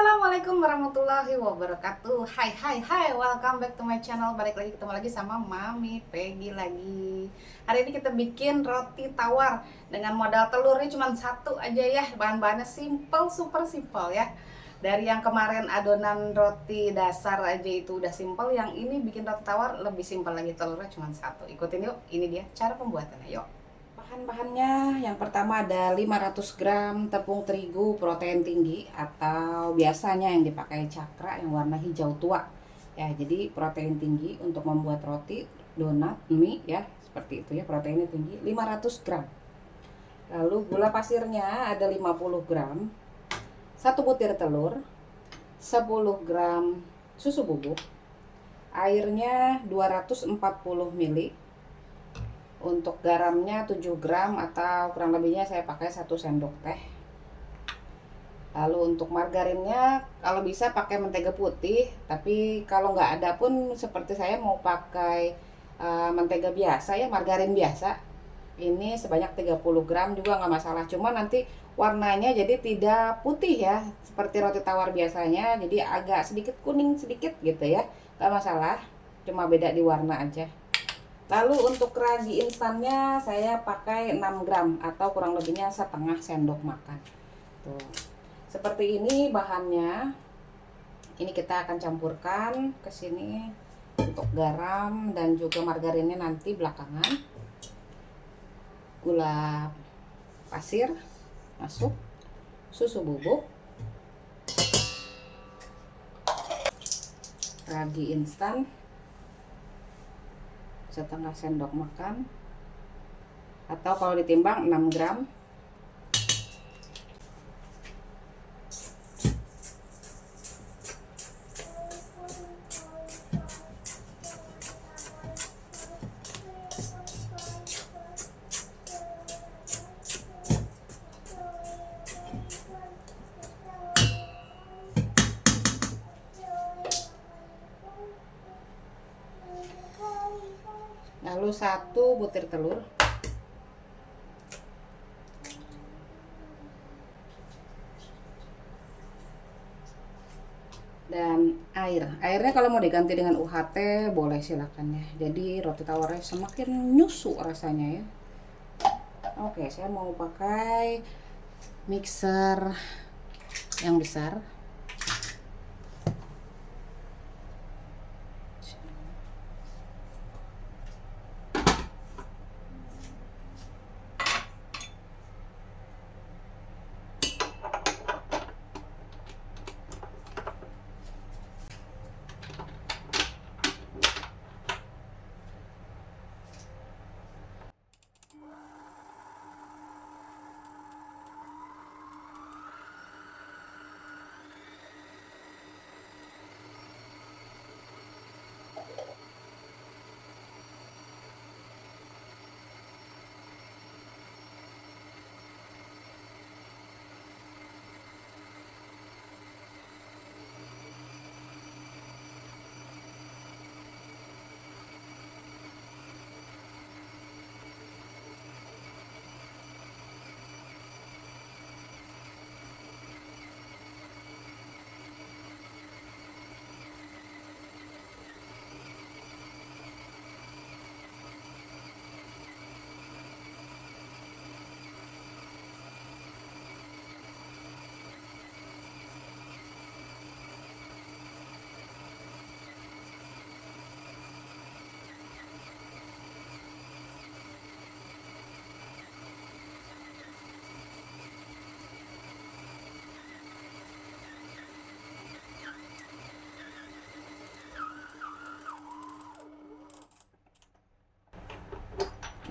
Assalamualaikum warahmatullahi wabarakatuh. Hai hai hai, welcome back to my channel. Balik lagi, ketemu lagi sama Mami Peggy lagi. Hari ini kita bikin roti tawar dengan modal telurnya cuma satu aja ya. Bahan-bahannya simple, super simple ya. Dari yang kemarin adonan roti dasar aja itu udah simple, yang ini bikin roti tawar lebih simple lagi, telurnya cuma satu. Ikutin yuk, ini dia cara pembuatannya, yuk. Bahan-bahannya yang pertama ada 500 gram tepung terigu protein tinggi atau biasanya yang dipakai cakra yang warna hijau tua. Ya, jadi protein tinggi untuk membuat roti, donat, mie ya, seperti itu ya, proteinnya tinggi 500 gram. Lalu gula pasirnya ada 50 gram, 1 butir telur, 10 gram susu bubuk, airnya 240 ml. Untuk garamnya 7 gram atau kurang lebihnya saya pakai 1 sendok teh. Lalu untuk margarinnya kalau bisa pakai mentega putih, tapi kalau nggak ada pun seperti saya mau pakai mentega biasa ya, margarin biasa. Ini sebanyak 30 gram juga nggak masalah, cuma nanti warnanya jadi tidak putih ya seperti roti tawar biasanya, jadi agak sedikit kuning sedikit gitu ya, nggak masalah, cuma beda di warna aja. Lalu untuk ragi instannya saya pakai 6 gram atau kurang lebihnya setengah sendok makan. Tuh. Seperti ini bahannya. Ini kita akan campurkan ke sini untuk garam dan juga margarinnya nanti belakangan. Gula pasir masuk, susu bubuk, ragi instan setengah sendok makan atau kalau ditimbang 6 gram. Lalu 1 butir telur, dan airnya kalau mau diganti dengan UHT boleh, silakan ya, jadi roti tawarnya semakin nyusu rasanya ya. Oke, saya mau pakai mixer yang besar.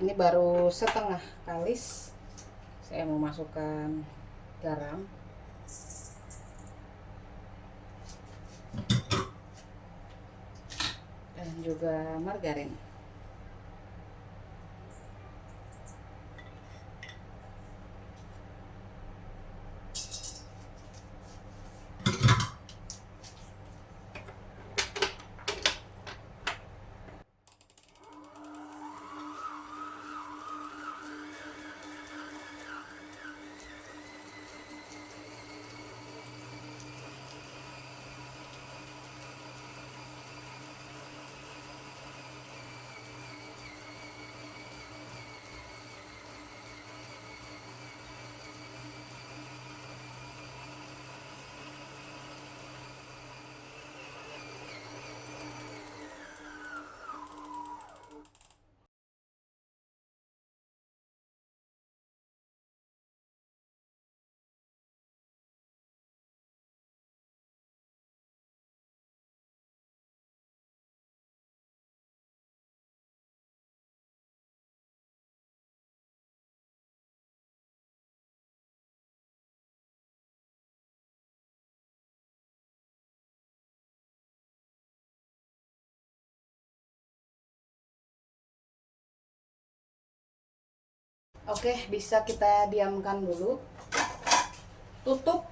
Ini baru setengah kalis. Saya mau masukkan garam dan juga margarin. Oke, bisa kita diamkan dulu. Tutup.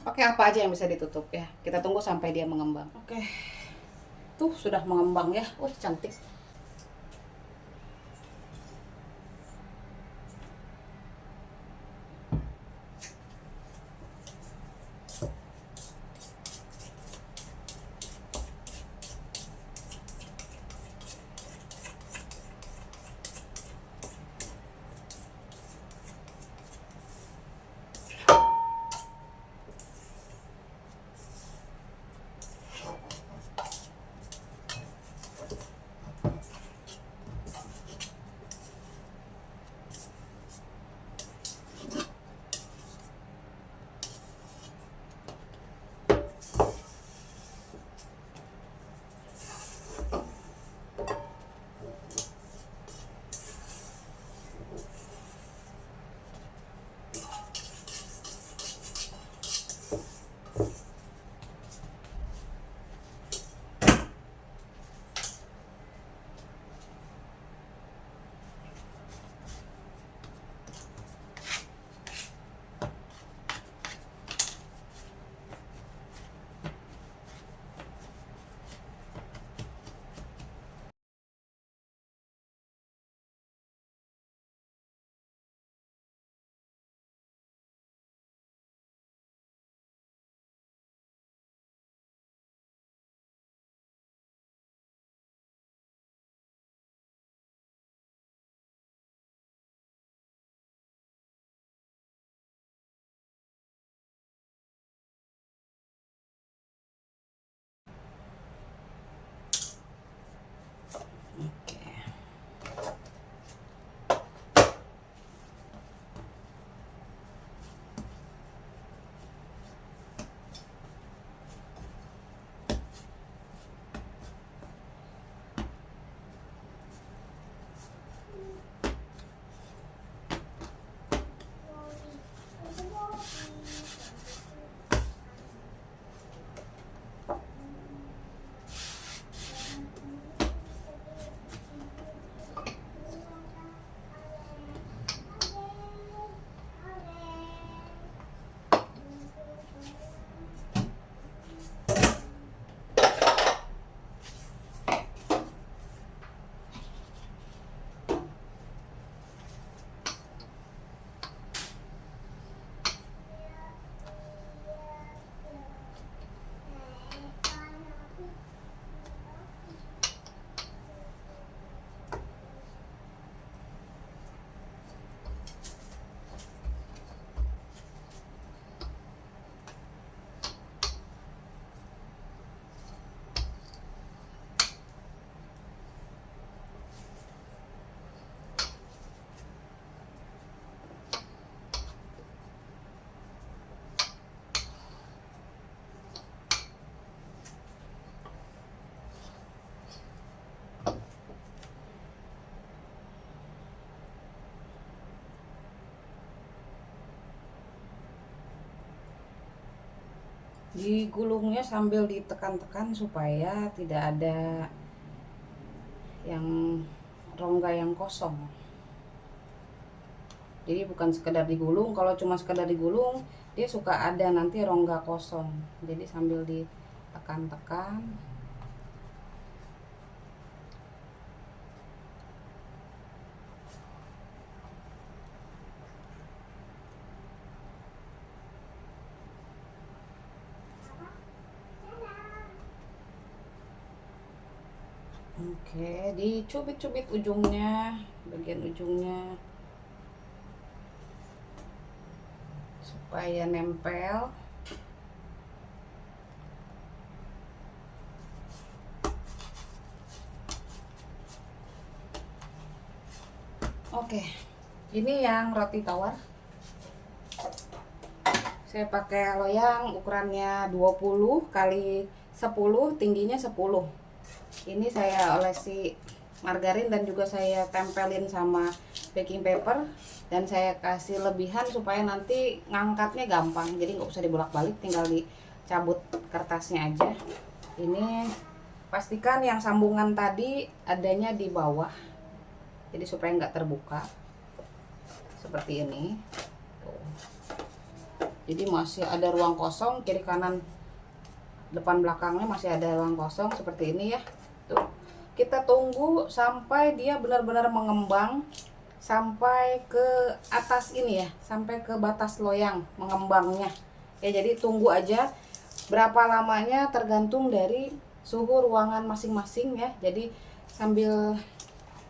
Pakai apa aja yang bisa ditutup ya. Kita tunggu sampai dia mengembang. Oke. Tuh sudah mengembang ya. Wah, cantik. Digulungnya sambil ditekan-tekan supaya tidak ada yang rongga yang kosong. Jadi bukan sekedar digulung, kalau cuma sekedar digulung dia suka ada nanti rongga kosong. Jadi sambil ditekan-tekan. Oke, dicubit-cubit ujungnya, bagian ujungnya supaya nempel. Oke, ini yang roti tawar. Saya pakai loyang ukurannya 20 kali 10, tingginya 10. Ini saya olesi margarin dan juga saya tempelin sama baking paper, dan saya kasih lebihan supaya nanti ngangkatnya gampang, jadi nggak usah dibolak-balik, tinggal dicabut kertasnya aja. Ini pastikan yang sambungan tadi adanya di bawah. jadi supaya nggak terbuka seperti ini. Tuh. Jadi masih ada ruang kosong, kiri kanan depan belakangnya masih ada ruang kosong seperti ini ya. Tuh. Kita tunggu sampai dia benar-benar mengembang sampai ke atas ini ya, sampai ke batas loyang mengembangnya ya. Jadi tunggu aja, berapa lamanya tergantung dari suhu ruangan masing-masing ya. Jadi sambil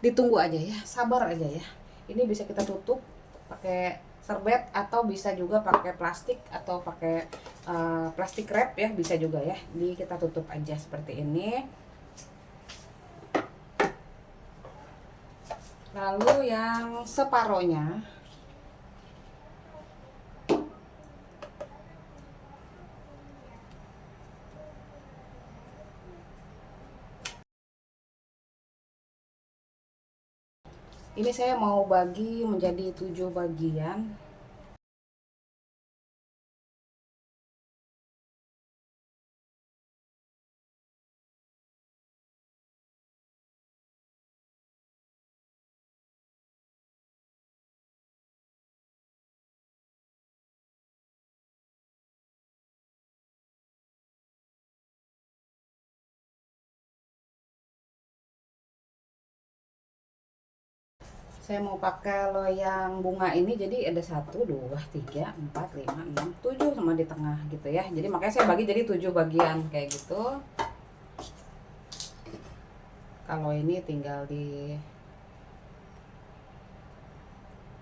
ditunggu aja ya, sabar aja ya. Ini bisa kita tutup pakai serbet atau bisa juga pakai plastik atau pakai plastik wrap ya, bisa juga ya. Jadi kita tutup aja seperti ini. Lalu yang separohnya ini saya mau bagi menjadi 7 bagian. Saya mau pakai loyang bunga ini, jadi ada 1, 2, 3, 4, 5, 6, 7 sama di tengah gitu ya. Jadi makanya saya bagi jadi 7 bagian kayak gitu. Kalau ini tinggal di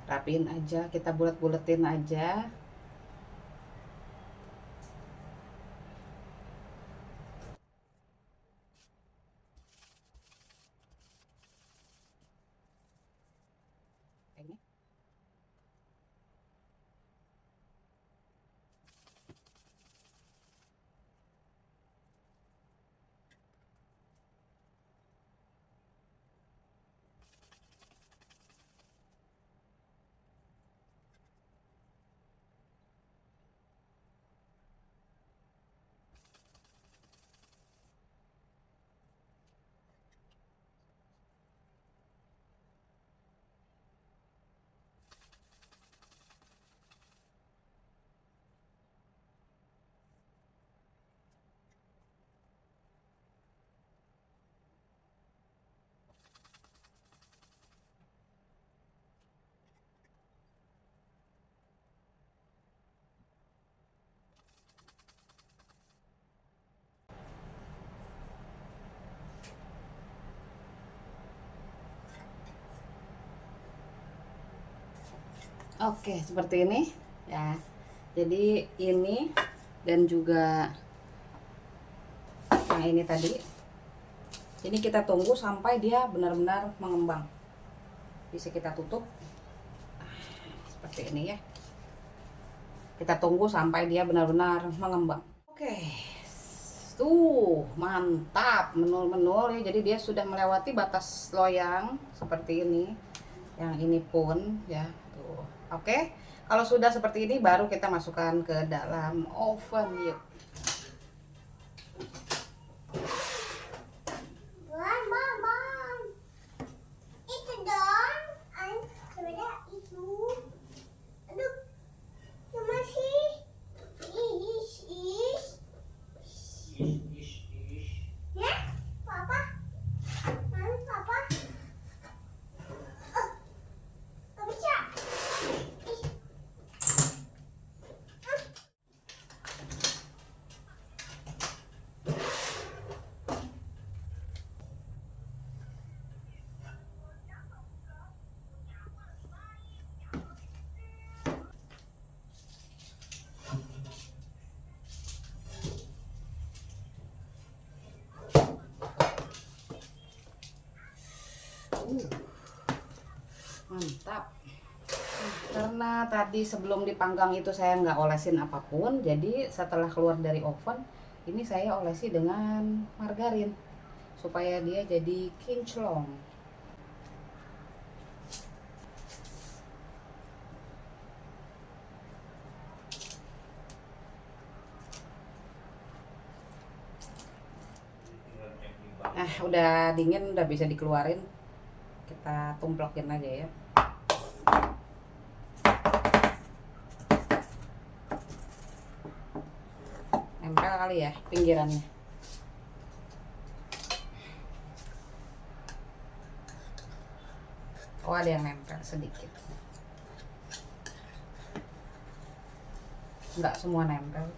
rapiin aja, kita bulet-buletin aja. Ini. Oke, seperti ini ya. Jadi ini dan juga yang ini tadi. Ini kita tunggu sampai dia benar-benar mengembang. Bisa kita tutup seperti ini ya. Kita tunggu sampai dia benar-benar mengembang. Oke. Tuh, mantap, menul-menul ya. Jadi dia sudah melewati batas loyang seperti ini. Yang ini pun ya, tuh. Oke. Kalau sudah seperti ini baru kita masukkan ke dalam oven yuk. Mantap. Karena tadi sebelum dipanggang itu saya nggak olesin apapun, jadi setelah keluar dari oven ini saya olesi dengan margarin supaya dia jadi kinclong. Nah, udah dingin, udah bisa dikeluarin. kita tumplokin aja ya. Nempel kali ya pinggirannya. Oh, ada yang nempel sedikit. Enggak semua nempel.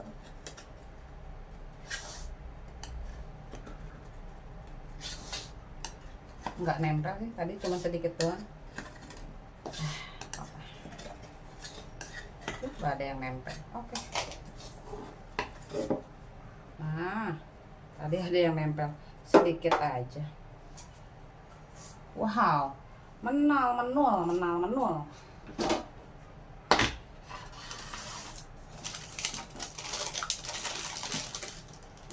Enggak nempel sih, tadi cuma sedikit doang. Nggak ada yang nempel. Oke. Nah, tadi ada yang nempel sedikit aja. Wow, menul.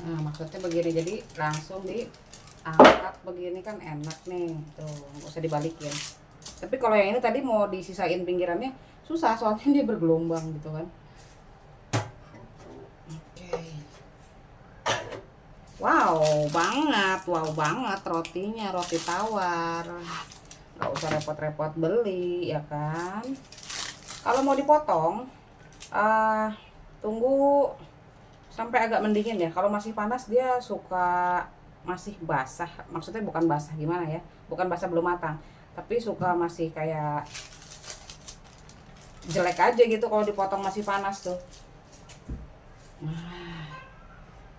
Nah, maksudnya begini, jadi langsung diangkat begini kan enak nih. Tuh, nggak usah dibalikin. Tapi kalau yang ini tadi mau disisain pinggirannya susah, soalnya dia bergelombang gitu kan. Oke. Wow banget rotinya, roti tawar. Nggak usah repot-repot beli ya kan. Kalau mau dipotong, tunggu sampai agak mendingin ya. Kalau masih panas dia suka masih basah, maksudnya bukan basah gimana ya, bukan basah belum matang, tapi suka masih kayak jelek aja gitu kalau dipotong masih panas tuh. Nah,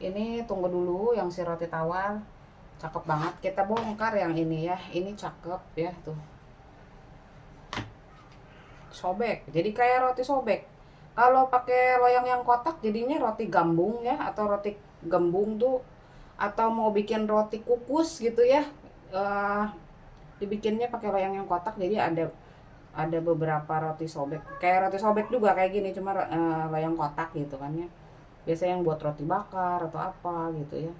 ini tunggu dulu yang si roti tawar, cakep banget. Kita bongkar yang ini ya, ini cakep ya tuh, sobek, jadi kayak roti sobek. Kalau pakai loyang yang kotak jadinya roti gambung ya, atau roti gembung tuh, atau mau bikin roti kukus gitu ya, dibikinnya pakai loyang yang kotak. Jadi ada beberapa roti sobek, kayak roti sobek juga kayak gini, cuma loyang kotak gitu kan ya. Biasanya yang buat roti bakar atau apa gitu ya.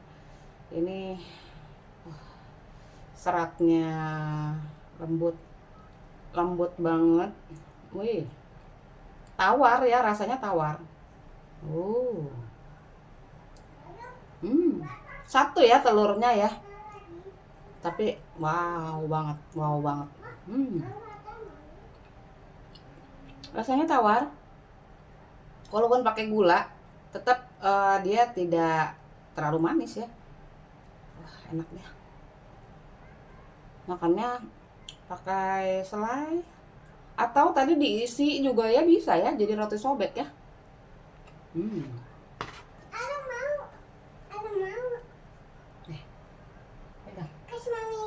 Ini seratnya lembut banget. Wih, tawar ya, rasanya tawar. Satu ya telurnya ya, tapi wow banget. Rasanya tawar, walaupun pakai gula tetap dia tidak terlalu manis ya. Wah, enak deh makannya pakai selai, atau tadi diisi juga ya, bisa ya jadi roti sobek ya. Kasih mami.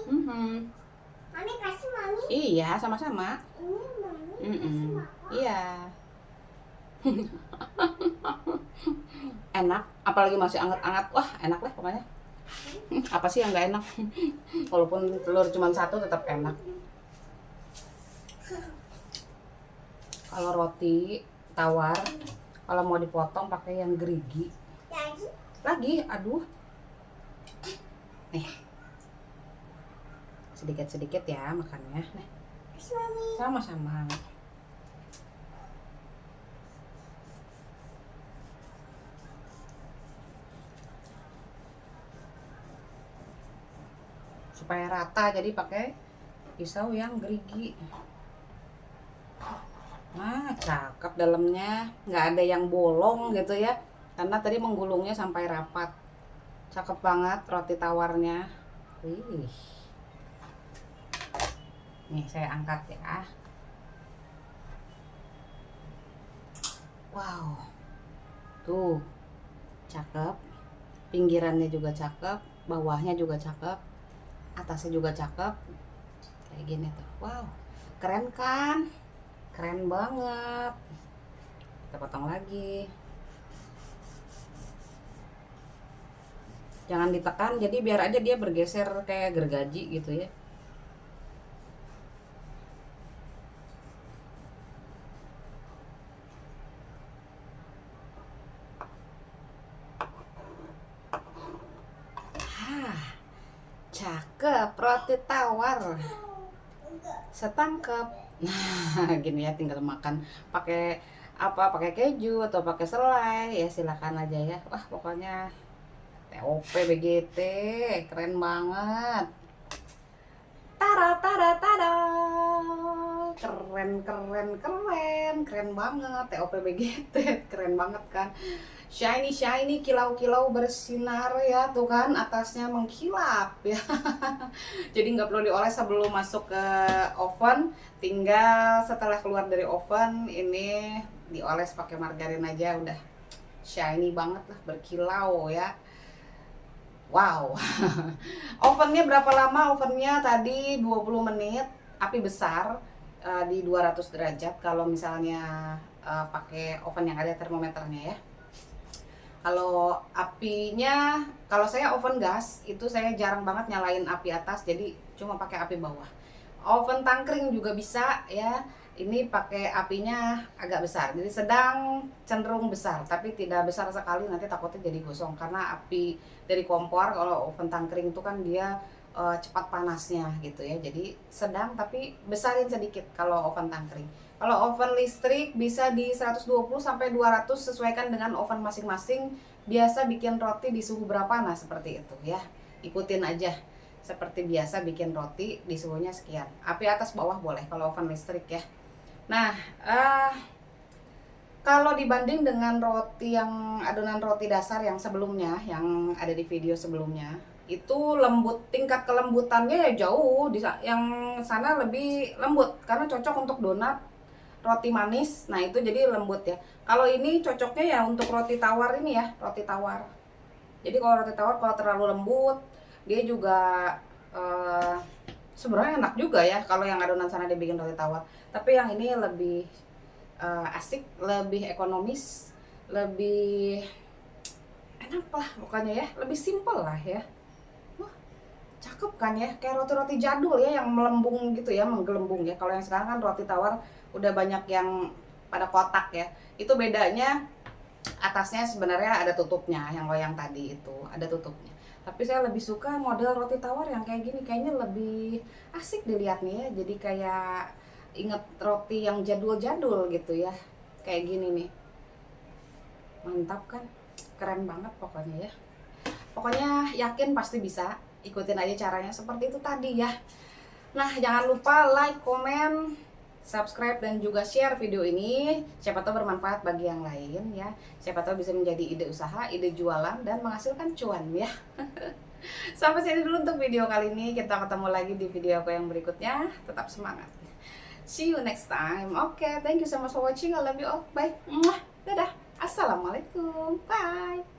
Mami kasih mami. Iya, sama-sama. Ini mami. Iya. Enak, apalagi masih anget-anget. Wah, enak deh pokoknya. Apa sih yang nggak enak? Walaupun telur cuma satu tetap enak. Kalau roti tawar, kalau mau dipotong pakai yang gerigi. Lagi, aduh. Nih. Sedikit-sedikit ya makannya. Nih. Sama-sama. Supaya rata, jadi pakai pisau yang gerigi. Nah, cakep dalamnya, nggak ada yang bolong gitu ya, karena tadi menggulungnya sampai rapat. Cakep banget roti tawarnya. Wih. Nih saya angkat ya. Wow, tuh cakep, pinggirannya juga cakep, bawahnya juga cakep, atasnya juga cakep, kayak gini tuh. Wow, keren kan? Keren banget. Kita potong lagi. Jangan ditekan, jadi biar aja dia bergeser kayak gergaji gitu ya. Cakep, roti tawar setangkep. Nah, gini ya, tinggal makan pakai apa, pakai keju atau pakai selai ya, silakan aja ya. Wah, pokoknya TOP BGT keren banget. Tada, tada, tada. Keren banget. TOPBGT, keren banget kan. Shiny, kilau-kilau bersinar ya, tuh kan atasnya mengkilap ya. Jadi nggak perlu dioles sebelum masuk ke oven, tinggal setelah keluar dari oven ini dioles pakai margarin aja, udah shiny banget lah, berkilau ya. Wow. Ovennya berapa lama? Ovennya tadi 20 menit, api besar di 200 derajat kalau misalnya pakai oven yang ada termometernya ya. Kalau apinya, kalau saya oven gas itu saya jarang banget nyalain api atas, jadi cuma pakai api bawah. Oven tangkring juga bisa ya. Ini pakai apinya agak besar, jadi sedang cenderung besar, tapi tidak besar sekali, nanti takutnya jadi gosong karena api dari kompor. Kalau oven tangkring itu kan dia cepat panasnya gitu ya, jadi sedang tapi besarin sedikit kalau oven tangkring. Kalau oven listrik bisa di 120 sampai 200, sesuaikan dengan oven masing-masing. Biasa bikin roti di suhu berapa, nah seperti itu ya, ikutin aja. Seperti biasa bikin roti di suhunya sekian, api atas bawah boleh kalau oven listrik ya. Nah, kalau dibanding dengan roti yang adonan roti dasar yang sebelumnya, yang ada di video sebelumnya, itu lembut, tingkat kelembutannya ya jauh, yang sana lebih lembut karena cocok untuk donat, roti manis. Nah itu jadi lembut ya. Kalau ini cocoknya ya untuk roti tawar ini ya, roti tawar. Jadi kalau roti tawar kalau terlalu lembut, dia juga sebenarnya enak juga ya kalau yang adonan sana dibikin roti tawar. Tapi yang ini lebih asik, lebih ekonomis, lebih enak lah pokoknya ya, lebih simple lah ya. Wah, cakep kan ya, kayak roti-roti jadul ya yang melembung gitu ya, menggelembung ya. Kalau yang sekarang kan roti tawar udah banyak yang pada kotak ya. Itu bedanya, atasnya sebenarnya ada tutupnya, yang loyang tadi itu ada tutupnya. Tapi saya lebih suka model roti tawar yang kayak gini, kayaknya lebih asik dilihatnya ya. Jadi kayak inget roti yang jadul-jadul gitu ya, kayak gini nih. Mantap kan, keren banget pokoknya ya. Pokoknya yakin pasti bisa, ikutin aja caranya seperti itu tadi ya. Nah jangan lupa like, komen, subscribe, dan juga share video ini. Siapa tahu bermanfaat bagi yang lain ya. Siapa tahu bisa menjadi ide usaha, ide jualan, dan menghasilkan cuan ya. Sampai sini dulu untuk video kali ini. Kita ketemu lagi di video aku yang berikutnya. Tetap semangat. See you next time. Oke, thank you so much for watching. I love you all. Bye. Dadah. Assalamualaikum. Bye.